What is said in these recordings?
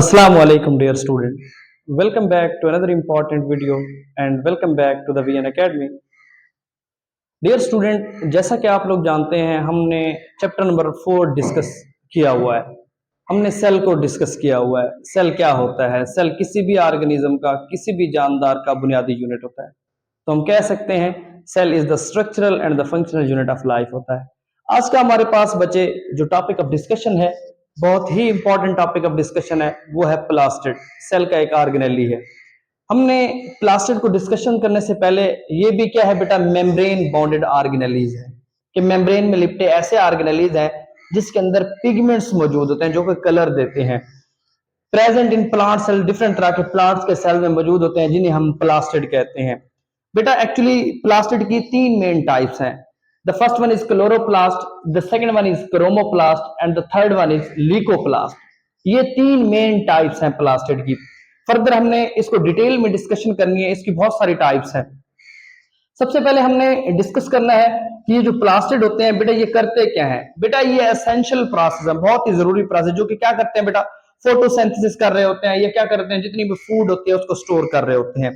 Assalamu alaikum dear student. Welcome back to another important video and welcome back to the VN Academy. Dear student, जैसा कि आप लोग जानते हैं हमने चैप्टर नंबर 4 डिस्कस किया हुआ है। हमने सेल को डिस्कस किया हुआ है। सेल क्या होता है? सेल किसी भी ऑर्गेनिज्म का, किसी भी जानदार का बुनियादी यूनिट होता है। तो हम कह सकते हैं cell is the structural and the functional unit of life होता है। आज का हमारे पास बचे जो टॉपिक ऑफ डिस्कशन है, बहुत ही इंपॉर्टेंट टॉपिक ऑफ डिस्कशन है, वो है प्लास्टिड। सेल का एक ऑर्गेनेली है। हमने प्लास्टिड को डिस्कशन करने से पहले ये भी क्या है बेटा, मेम्ब्रेन बॉन्डेड ऑर्गेनेलीज है कि मेम्ब्रेन में लिपटे ऐसे ऑर्गेनेलीज हैं जिसके अंदर पिगमेंट्स मौजूद होते हैं जो कि कलर देते हैं। Present in plant cell, different तरह के प्लांट्स के सेल में मौजूद होते हैं जिन्हें हम प्लास्टिड कहते हैं। बेटा एक्चुअली प्लास्टिड की 3 मेन टाइप्स हैं। The first one is chloroplast, the second one is chromoplast and the third one is leucoplast. ये 3 मेन टाइप्स हैं प्लास्टिड की। फर्दर हमने इसको डिटेल में डिस्कशन करनी है, इसकी बहुत सारी टाइप्स हैं। सबसे पहले हमने डिस्कस करना है कि ये जो प्लास्टिड होते हैं बेटा ये करते क्या है। बेटा ये एसेंशियल प्रोसेस है, बहुत ही जरूरी प्रोसेस, जो कि क्या करते हैं बेटा, फोटोसिंथेसिस कर रहे होते हैं। ये क्या करते हैं, जितनी भी फूड होती है उसको स्टोर कर रहे होते हैं।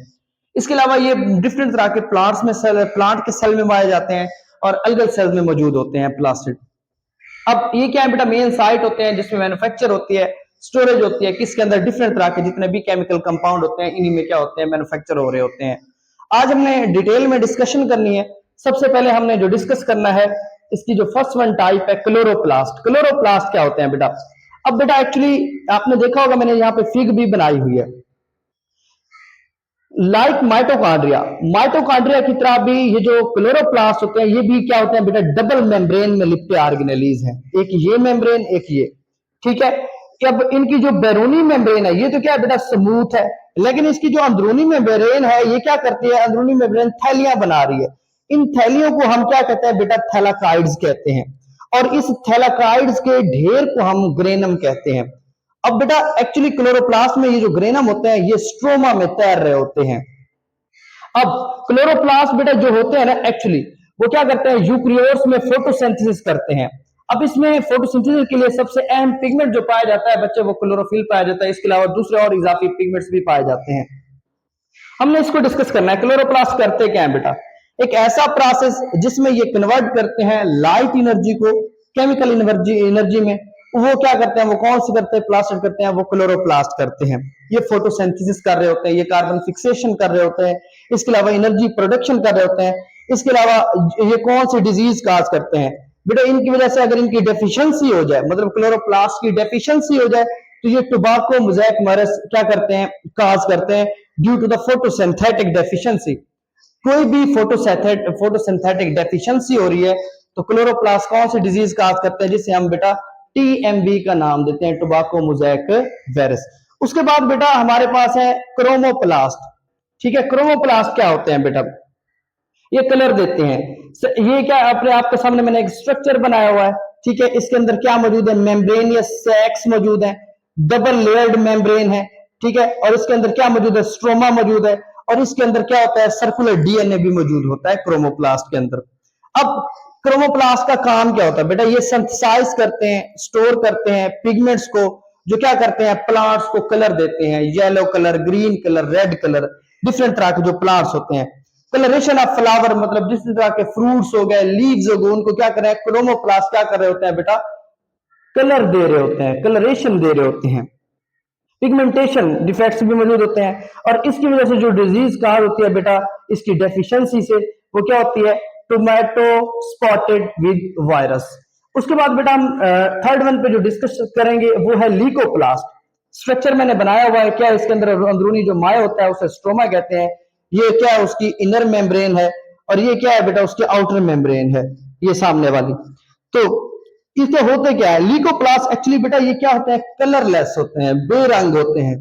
इसके अलावा ये डिफरेंट तरह के प्लांट्स में प्लांट के सेल में पाए जाते हैं और अलगल सेल्स में मौजूद होते हैं प्लास्टिड। अब ये क्या है बेटा, मेन साइट होते हैं जिसमें मैन्युफैक्चर होती है, स्टोरेज होती है, किसके अंदर डिफरेंट तरह के जितने भी केमिकल कंपाउंड होते हैं इन्हीं में क्या होते हैं, मैन्युफैक्चर हो रहे होते हैं। आज हमने डिटेल में डिस्कशन करनी है। सबसे पहले हमने जो डिस्कस करना है, इसकी जो फर्स्ट वन टाइप है क्लोरोप्लास्ट। क्लोरोप्लास्ट क्या होते हैं बेटा? अब बेटा एक्चुअली आपने देखा होगा, मैंने यहाँ पे फिग भी बनाई हुई है। लाइक माइटोकॉन्ड्रिया, माइटोकॉन्ड्रिया की तरह भी ये जो क्लोरोप्लास्ट होते हैं ये भी क्या होते हैं बेटा, डबल मेम्ब्रेन में लिपटे ऑर्गेनेलीज हैं। एक ये मेम्ब्रेन, एक ये, ठीक है। अब इनकी जो बैरूनी मेम्ब्रेन है ये तो क्या है बेटा, स्मूथ है, लेकिन इसकी जो अंदरूनी मेम्ब्रेन है ये क्या करती है, अंदरूनी मेम्ब्रेन थैलियां बना रही है। इन थैलियों को हम क्या कहते हैं बेटा, थैलाकाइड्स कहते हैं, और इस थैलाकाइड्स के ढेर को हम ग्रेनम कहते हैं। अब बेटा एक्चुअली क्लोरोप्लास्ट में ये जो ग्रेनम होते हैं ये स्ट्रोमा में तैर रहे होते हैं। अब क्लोरोप्लास्ट बेटा जो होते हैं ना, एक्चुअली वो क्या करते हैं, यूकेरियोट्स में फोटोसिंथेसिस करते हैं। अब इसमें फोटोसिंथेसिस के लिए सबसे अहम पिगमेंट जो पाया जाता है बच्चे, वो क्लोरोफिल पाया जाता है। इसके अलावा दूसरे और इजाफी पिगमेंट्स भी पाए जाते हैं। हमने इसको डिस्कस करना है। क्लोरोप्लास्ट करते क्या है बेटा, एक ऐसा प्रोसेस जिसमें ये कन्वर्ट करते हैं लाइट एनर्जी को केमिकल एनर्जी में। वो क्या करते हैं, वो कौन से करते हैं, प्लास्टिड करते हैं, वो क्लोरोप्लास्ट करते हैं। ये फोटोसिंथेसिस कर रहे होते हैं, ये कार्बन फिक्सेशन कर रहे होते हैं, इसके अलावा एनर्जी प्रोडक्शन कर रहे होते हैं। इसके अलावा ये कौन सी डिजीज काज करते हैं बेटा, इनकी वजह से अगर इनकी डेफिशिएंसी हो जाए, मतलब क्लोरोप्लास्ट की डेफिशिएंसी हो जाए, तो ये टोबैको मोज़ेक वायरस क्या करते हैं, काज करते हैं due to the photosynthetic deficiency. कोई भी फोटोसिंथेटिक डेफिशिएंसी हो रही है तो क्लोरोप्लास्ट कौन सी डिजीज काज करते हैं, जिसे हम बेटा टीएमवी का नाम देते हैं, टोबैको मोज़ेक वायरस। उसके बाद बेटा हमारे पास है क्रोमोप्लास्ट, ठीक है। क्रोमोप्लास्ट क्या होते हैं बेटा, ये कलर देते हैं। ये क्या अपने आपके सामने मैंने एक स्ट्रक्चर बनाया हुआ है, ठीक है। इसके अंदर क्या मौजूद है, मेम्ब्रेन या सैक्स मौजूद है, डबल लेयर्ड मेम्ब्रेन है, ठीक है। और इसके अंदर क्या मौजूद है, स्ट्रोमा मौजूद है, और इसके अंदर क्या होता है, सर्कुलर डीएनए भी मौजूद होता है क्रोमोप्लास्ट के अंदर। अब क्रोमोप्लास्ट का काम क्या होता है बेटा, ये सिंथेसाइज करते हैं, स्टोर करते हैं पिगमेंट्स को, जो क्या करते हैं, प्लांट्स को कलर देते हैं, yellow colour, green colour, red colour, different तरह के जो प्लांट्स होते हैं। कलरेशन ऑफ फ्लावर, मतलब जिस तरह के फ्रूट्स हो गए, लीव्स हो गए, उनको क्या कर रहे हैं, क्रोमोप्लास्ट क्या कर रहे होते हैं बेटा, कलर दे रहे होते हैं, कलरेशन दे रहे होते हैं। पिगमेंटेशन डिफेक्ट्स भी मौजूद होते हैं, और इसकी वजह से जो डिजीज काज होती है बेटा, इसकी डेफिशिएंसी से, वो क्या होती है, टोमेटो स्पॉटेड विद वायरस। उसके बाद बेटा हम थर्ड वन पे जो डिस्कस करेंगे वो है लीकोप्लास्ट। स्ट्रक्चर मैंने बनाया हुआ है, क्या इसके अंदर अंदरूनी जो माया होता है उसे स्ट्रोमा कहते हैं। ये क्या है, उसकी इनर मेम्ब्रेन है, और ये क्या है बेटा, उसकी आउटर मेम्ब्रेन है, ये सामने वाली। तो इससे होते क्या है, लीकोप्लास्ट एक्चुअली बेटा ये क्या होते हैं, कलरलेस होते हैं, बेरंग होते हैं।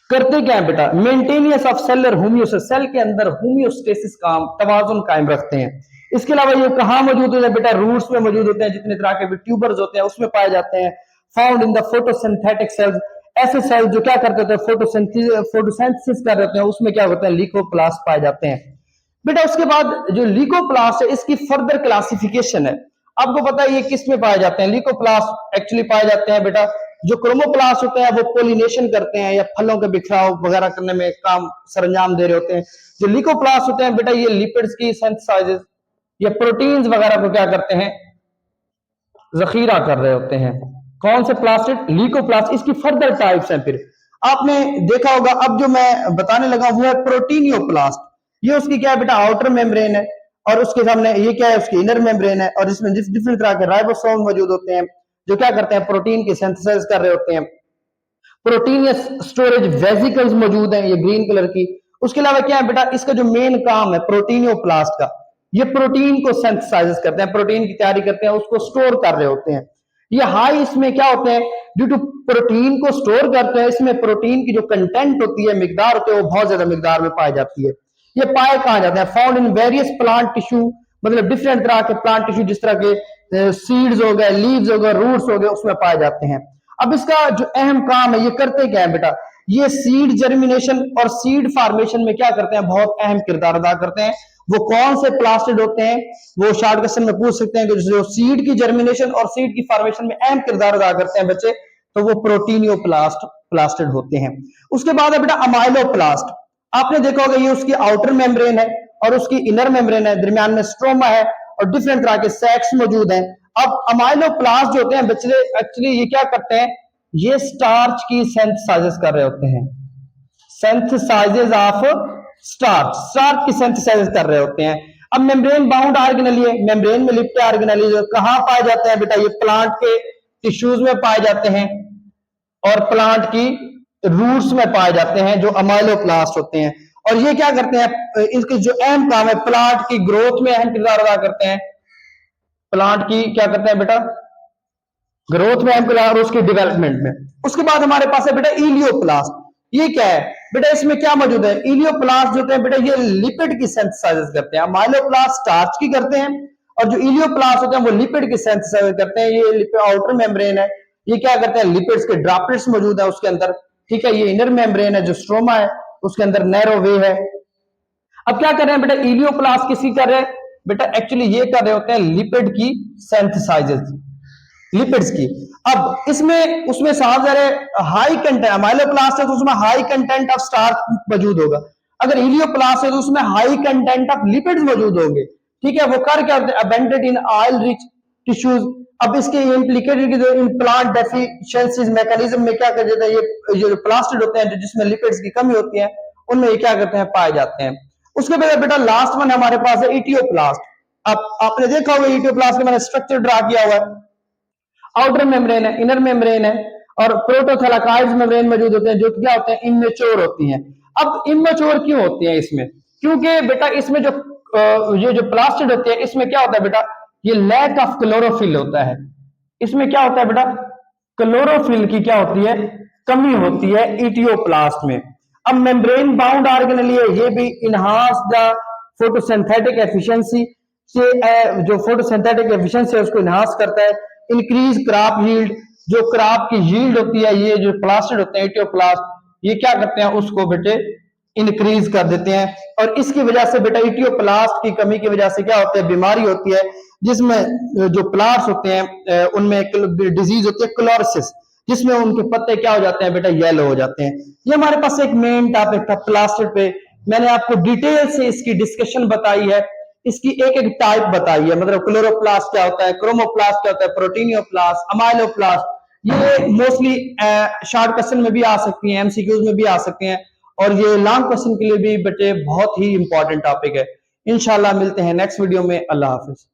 करते क्या है बेटा, maintenance of cellular homeostasis, cell के अंदर होम्योस्टेसिस का तवाजुन कायम रखते हैं। इसके अलावा ये कहां मौजूद होते हैं बेटा, रूट्स में मौजूद होते हैं, जितने तरह के भी ट्यूबर्स होते हैं उसमें पाए जाते हैं। Found in the photosynthetic cells, ऐसे सेल्स जो क्या करते थे, फोटोसिंथेसिस कर रहे हैं, उसमें क्या होता है, लीकोप्लास्ट पाए जाते हैं बेटा। उसके बाद जो लीकोप्लास्ट है इसकी फर्दर क्लासिफिकेशन है। आपको पता है ये किस में पाए जाते हैं, लीकोप्लास्ट एक्चुअली पाए जाते हैं बेटा जो क्रोमोप्लास्ट होते हैं वो पोलिनेशन करते हैं या फलों के बिखराव वगैरह करने में काम सरंजाम दे रहे होते हैं। जो ल्यूकोप्लास्ट होते हैं बेटा ये लिपिड्स की सिंथेसाइजेस या प्रोटीन्स वगैरह को क्या करते हैं, जखीरा कर रहे होते हैं। कौन से प्लास्टिड, ल्यूकोप्लास्ट। इसकी फर्दर टाइप्स हैं। फिर आपने देखा होगा, अब जो मैं बताने लगा वो है प्रोटीनियोप्लास्ट। ये उसकी क्या है बेटा, आउटर मेम्ब्रेन है, और उसके सामने ये क्या है, उसकी इनर मेम्ब्रेन है, और इसमें डिफरेंट तरह के राइबोसोम मौजूद होते हैं जो क्या करते हैं, प्रोटीन की सिंथेसिस कर रहे होते हैं। प्रोटीन या स्टोरेज वेसिकल्स मौजूद हैं, ये ग्रीन कलर की। उसके अलावा क्या है बेटा, इसका जो मेन काम है प्रोटीनियोप्लास्ट का, ये प्रोटीन को सिंथेसाइज करते हैं, प्रोटीन की तैयारी करते हैं, उसको स्टोर कर रहे होते हैं। ये हाई इसमें क्या होते हैं, ड्यू टू प्रोटीन को स्टोर करते हैं, इसमें प्रोटीन की जो कंटेंट होती है, मिकदार होती है, वो बहुत ज्यादा मिकदार में पाई जाती है। ये पाए कहां जाते हैं, found in various plant tissue, मतलब डिफरेंट तरह के प्लांट टिश्यू, जिस तरह के सीड्स हो गए, लीव्स हो गए, रूट्स हो गए, उसमें पाए जाते हैं। अब इसका जो अहम काम है, ये करते क्या है बेटा, ये सीड जर्मिनेशन और सीड फॉर्मेशन में क्या करते हैं, बहुत अहम किरदार अदा करते हैं। वो कौन से प्लास्टिड होते हैं, वो शॉर्ट क्वेश्चन में पूछ सकते हैं कि जो सीड की जर्मिनेशन और सीड की फॉर्मेशन में अहम किरदार अदा करते हैं बच्चे, तो वो प्रोटीनियोप्लास्ट प्लास्टिड होते हैं। उसके बाद है बेटा अमाइलोप्लास्ट। आपने देखा होगा ये उसकी आउटर मेम्ब्रेन है और उसकी इनर मेम्ब्रेन है, दरमियान में स्ट्रोमा है और डिफरेंट तरह के सैक्स मौजूद हैं। अब अमाइलोप्लास्ट जो होते हैं बच्चे, एक्चुअली ये क्या करते हैं, ये स्टार्च की सिंथेसाइज कर रहे होते हैं, सिंथेसाइजेस ऑफ स्टार्च, स्टार्च की सिंथेसाइज कर रहे होते हैं। अब मेम्ब्रेन बाउंड ऑर्गेनेली है, मेम्ब्रेन में लिपटे ऑर्गेनेली कहां पाए जाते हैं बेटा, ये प्लांट के टिश्यूज में पाए जाते हैं और प्लांट की रूट्स में पाए जाते हैं, जो अमाइलोप्लास्ट होते हैं। और ये क्या करते हैं, इसके जो अहम काम है, प्लांट की ग्रोथ में अहम किरदार अदा करते हैं, प्लांट की क्या करते हैं बेटा, ग्रोथ में अहम किरदार, उसकी डेवलपमेंट में। उसके बाद हमारे पास है बेटा इलियोप्लास्ट। ये क्या है बेटा, इसमें क्या मौजूद है, इलियोप्लास्ट जो होते हैं बेटा ये लिपिड की सिंथेसाइज करते हैं। अमाइलोप्लास्ट स्टार्च की करते हैं और जो इलियोप्लास्ट होते हैं वो लिपिड की सिंथेसाइज करते हैं। ये आउटर मेम्ब्रेन है, ये क्या करते हैं, लिपिड्स के ड्रॉपलेट्स मौजूद है उसके अंदर, ठीक है। ये इनर मेम्ब्रेन है जो स्ट्रोमा है, उसके अंदर नैरो वे है। अब क्या कर रहे हैं बेटा, इलियोप्लास्ट किसी कर रहे हैं बेटा, एक्चुअली ये कर रहे होते हैं लिपिड की सिंथेसाइजेस, लिपिड्स की। अब इसमें उसमें साफ हाई कंटेंट, अमाइलोप्लास्ट है तो उसमें हाई कंटेंट ऑफ स्टार्च मौजूद होगा, अगर इलियोप्लास्ट है तो उसमें हाई कंटेंट ऑफ लिपिड्स मौजूद होंगे, ठीक है। वो कर क्या होते हैं, abundant in oil rich tissues. अब इसके implicated in plant deficiencies mechanism में क्या कर देते हैं, ये जो प्लास्टिड होते हैं जिसमें लिपिड्स की कमी होती है, उनमें ये क्या करते हैं, पाए जाते हैं। उसके बाद बेटा लास्ट वन हमारे पास है इटियोप्लास्ट। अब आपने देखा होगा इटियोप्लास्ट का मैंने स्ट्रक्चर ड्रा किया हुआ है, आउटर मेम्ब्रेन है, इनर मेम्ब्रेन है और प्रोटोथैलाकाइड्स मेम्ब्रेन मौजूद होते हैं, जो क्या होते हैं, इमेच्योर होती हैं। अब इमेच्योर क्यों होती हैं इसमें, क्योंकि बेटा इसमें जो ये जो प्लास्टिड होते हैं इसमें क्या होता है बेटा, ये लैक ऑफ क्लोरोफिल होता है। इसमें क्या होता है बेटा, क्लोरोफिल की क्या होती है, कमी होती है इटियोप्लास्ट में। अब मेम्ब्रेन बाउंड ऑर्गेनेली है, ये भी इनहांस द फोटोसिंथेटिक एफिशिएंसी से, जो फोटोसिंथेटिक एफिशिएंसी है उसको इनहांस करता है। इंक्रीज क्रॉप यील्ड, जो क्रॉप की यील्ड होती है, ये जो प्लास्टिड होते हैं इटियोप्लास्ट, ये क्या करते हैं, उसको बेटे इंक्रीज कर देते हैं। और इसकी वजह से बेटा इटियोप्लास्ट की कमी की वजह से क्या होता है, बीमारी होती है, जिसमें जो प्लांट्स होते हैं उनमें डिजीज होती है क्लोरोसिस, जिसमें उनके पत्ते क्या हो जाते हैं बेटा, येलो हो जाते हैं। ये हमारे पास एक मेन टॉपिक था प्लास्टिड पे, मैंने आपको डिटेल से इसकी डिस्कशन बताई है, इसकी एक एक टाइप बताई है, मतलब क्लोरोप्लास्ट क्या होता है, क्रोमोप्लास्ट क्या होता है, प्रोटीनियोप्लास्ट, अमाइलोप्लास्ट। ये मोस्टली शॉर्ट क्वेश्चन में भी आ सकती हैं, एमसीक्यूज में भी आ सकते हैं, और ये लॉन्ग क्वेश्चन के लिए भी बेटे बहुत ही इंपॉर्टेंट टॉपिक है। इंशाल्लाह मिलते हैं नेक्स्ट वीडियो में। अल्लाह हाफिज।